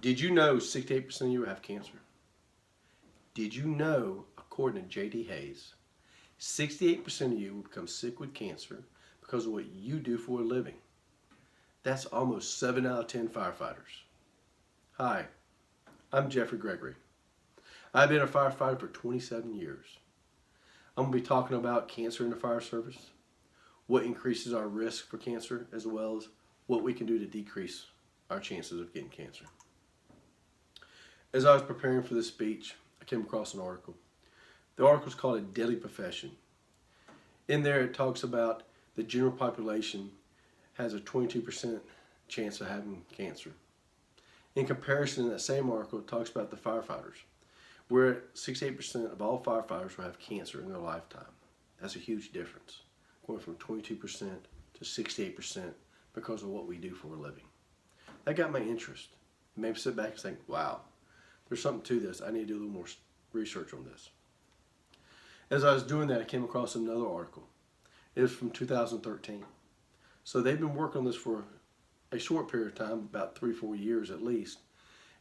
Did you know 68% of you have cancer? Did you know, according to J.D. Hayes, 68% of you will become sick with cancer because of what you do for a living? That's almost 7 out of 10 firefighters. Hi, I'm Jeffrey Gregory. I've been a firefighter for 27 years. I'm going to be talking about cancer in the fire service, what increases our risk for cancer, as well as what we can do to decrease our chances of getting cancer. As I was preparing for this speech, I came across an article. The article is called A Deadly Profession. In there it talks about the general population has a 22% chance of having cancer. In comparison, in that same article, it talks about the firefighters, where 68% of all firefighters will have cancer in their lifetime. That's a huge difference, going from 22% to 68% because of what we do for a living. That got my interest. It made me sit back and think, wow, there's something to this. I need to do a little more research on this. As I was doing that, I came across another article. It was from 2013. So they've been working on this for a short period of time, about 3-4 years at least.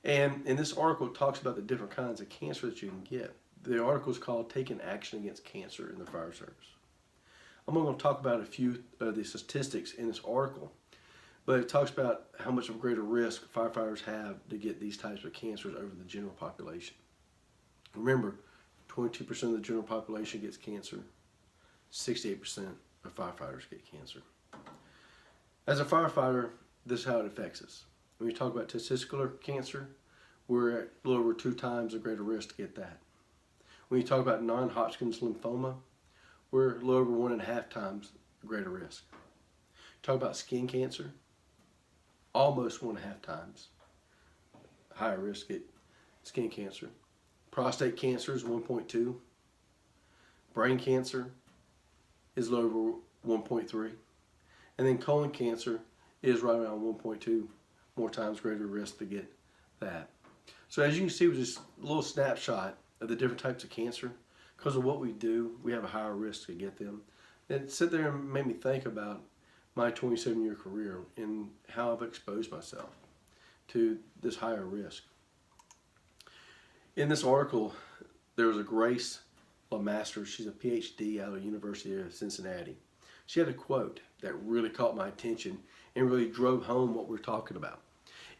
And in this article, it talks about the different kinds of cancer that you can get. The article is called Taking Action Against Cancer in the Fire Service. I'm going to talk about a few of the statistics in this article, but it talks about how much of a greater risk firefighters have to get these types of cancers over the general population. Remember, 22% of the general population gets cancer, 68% of firefighters get cancer. As a firefighter, this is how it affects us. When we talk about testicular cancer, we're at a little over 2 times the greater risk to get that. When you talk about non-Hodgkin's lymphoma, we're a little over 1.5 times the greater risk. Talk about skin cancer, almost 1.5 times higher risk at skin cancer. Prostate cancer is 1.2. Brain cancer is a little over 1.3. And then colon cancer is right around 1.2 more times greater risk to get that. So as you can see with this little snapshot of the different types of cancer, because of what we do, we have a higher risk to get them. And it sit there and made me think about my 27-year career and how I've exposed myself to this higher risk. In this article, there was a Grace LeMaster. She's a PhD out of the University of Cincinnati. She had a quote that really caught my attention and really drove home what we're talking about.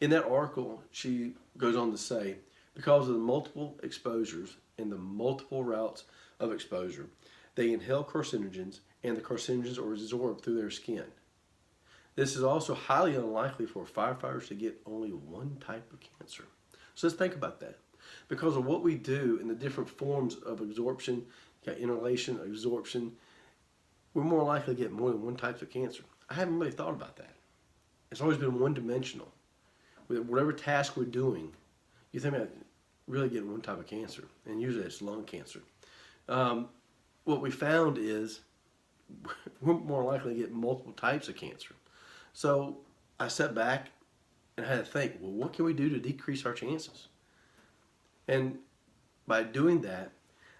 In that article, she goes on to say, because of the multiple exposures and the multiple routes of exposure, they inhale carcinogens and the carcinogens are absorbed through their skin. This is also highly unlikely for firefighters to get only one type of cancer. So let's think about that. Because of what we do in the different forms of absorption, inhalation, absorption, we're more likely to get more than one type of cancer. I haven't really thought about that. It's always been one-dimensional. With whatever task we're doing, you think about really getting one type of cancer, and usually it's lung cancer. What we found is we're more likely to get multiple types of cancer. So I sat back and I had to think, well, what can we do to decrease our chances? And by doing that,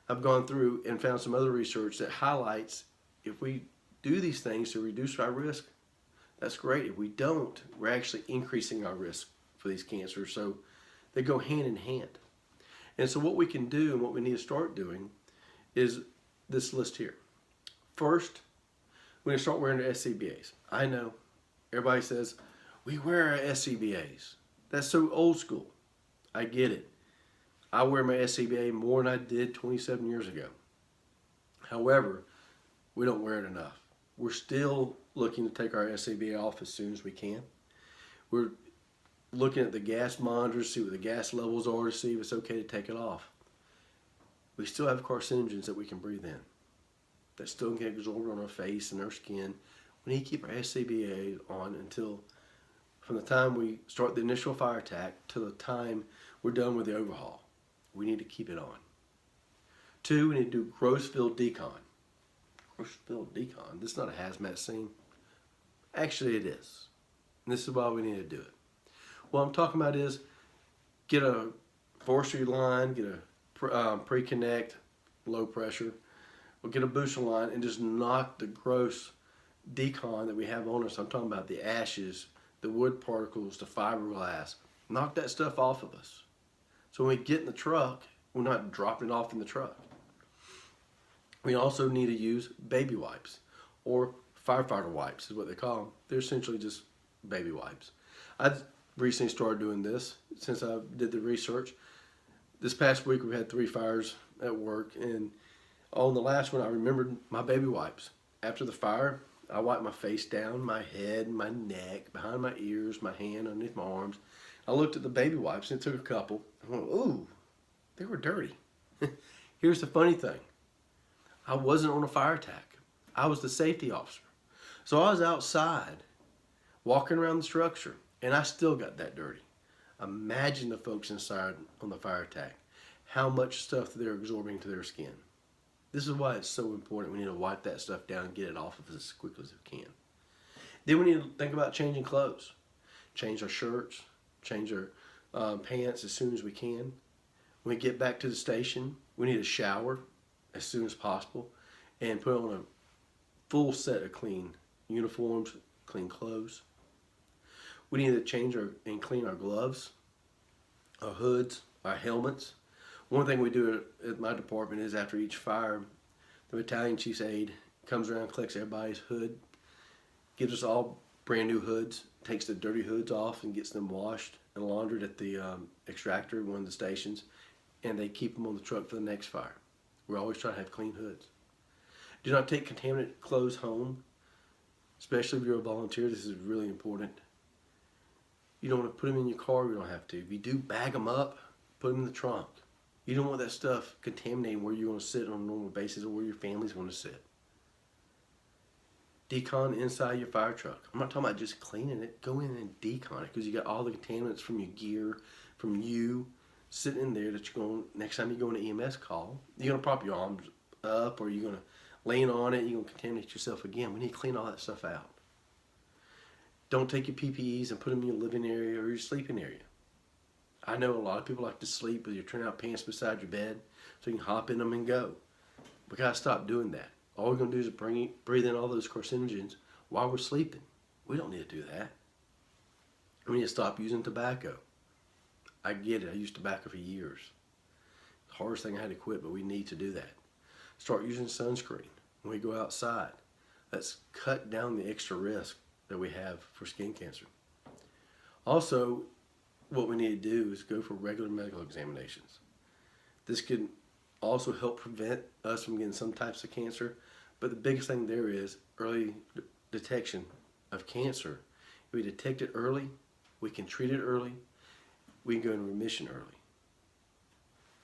I've gone through and found some other research that highlights if we do these things to reduce our risk, that's great. If we don't, we're actually increasing our risk for these cancers. So they go hand in hand. And so what we can do and what we need to start doing is this list here. First, we're going to start wearing the SCBAs. I know everybody says, we wear our SCBAs. That's so old school. I get it. I wear my SCBA more than I did 27 years ago. However, we don't wear it enough. We're still looking to take our SCBA off as soon as we can. We're looking at the gas monitors, see what the gas levels are to see if it's okay to take it off. We still have carcinogens that we can breathe in that still get absorbed on our face and our skin. We need to keep our SCBA on until from the time we start the initial fire attack to the time we're done with the overhaul. We need to keep it on. 2, we need to do gross field decon. Gross field decon, this is not a hazmat scene. Actually it is. And this is why we need to do it. What I'm talking about is get a forestry line, get a pre-connect, low pressure, or get a booster line and just knock the gross decon that we have on us. I'm talking about the ashes, the wood particles, the fiberglass, Knock that stuff off of us. So when we get in the truck, we're not dropping it off in the truck. We also need to use baby wipes, or firefighter wipes is what they call them. They're essentially just baby wipes. I recently started doing this since I did the research. This past week we had 3 fires at work, and on the last one I remembered my baby wipes. After the fire, I wiped my face down, my head, my neck, behind my ears, my hand, underneath my arms. I looked at the baby wipes and took a couple. I went, ooh, they were dirty. Here's the funny thing. I wasn't on a fire attack. I was the safety officer. So I was outside walking around the structure, and I still got that dirty. Imagine the folks inside on the fire attack, how much stuff they're absorbing to their skin. This is why it's so important. We need to wipe that stuff down and get it off of us as quickly as we can. Then we need to think about changing clothes. Change our shirts, change our pants as soon as we can. When we get back to the station, we need to shower as soon as possible and put on a full set of clean uniforms, clean clothes. We need to change and clean our gloves, our hoods, our helmets. One thing we do at my department is after each fire, the battalion chief's aide comes around, collects everybody's hood, gives us all brand new hoods, takes the dirty hoods off and gets them washed and laundered at the extractor at one of the stations, and they keep them on the truck for the next fire. We're always trying to have clean hoods. Do not take contaminated clothes home, especially if you're a volunteer. This is really important. You don't want to put them in your car, you don't have to. If you do, bag them up, put them in the trunk. You don't want that stuff contaminating where you're going to sit on a normal basis or where your family's going to sit. Decon inside your fire truck. I'm not talking about just cleaning it. Go in and decon it, because you got all the contaminants from your gear, from you, sitting in there that you're going, next time you go on an EMS call, you're going to prop your arms up, or you're going to lean on it, you're going to contaminate yourself again. We need to clean all that stuff out. Don't take your PPEs and put them in your living area or your sleeping area. I know a lot of people like to sleep with your turnout pants beside your bed so you can hop in them and go. We got to stop doing that. All we're going to do is breathe in all those carcinogens while we're sleeping. We don't need to do that. We need to stop using tobacco. I get it. I used tobacco for years. The hardest thing I had to quit, but we need to do that. Start using sunscreen when we go outside. Let's cut down the extra risk that we have for skin cancer. Also, what we need to do is go for regular medical examinations. This can also help prevent us from getting some types of cancer, but the biggest thing there is early detection of cancer. If we detect it early, we can treat it early, we can go in remission early.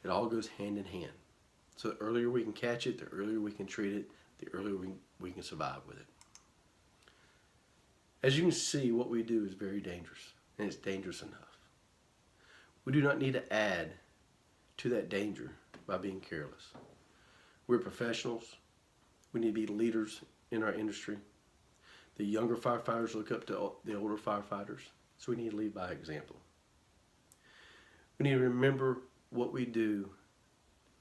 It all goes hand in hand. So the earlier we can catch it, the earlier we can treat it, the earlier we can survive with it. As you can see, what we do is very dangerous, and it's dangerous enough. We do not need to add to that danger by being careless. We're professionals. We need to be leaders in our industry. The younger firefighters look up to the older firefighters, so we need to lead by example. We need to remember what we do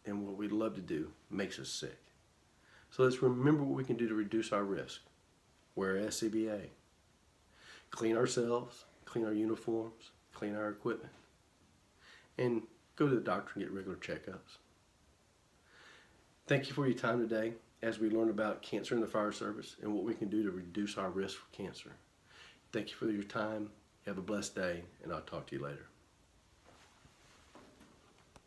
and what we love to do makes us sick. So let's remember what we can do to reduce our risk. Wear SCBA. Clean ourselves, clean our uniforms, clean our equipment. And go to the doctor and get regular checkups. Thank you for your time today as we learn about cancer in the fire service and what we can do to reduce our risk for cancer. Thank you for your time. Have a blessed day, and I'll talk to you later.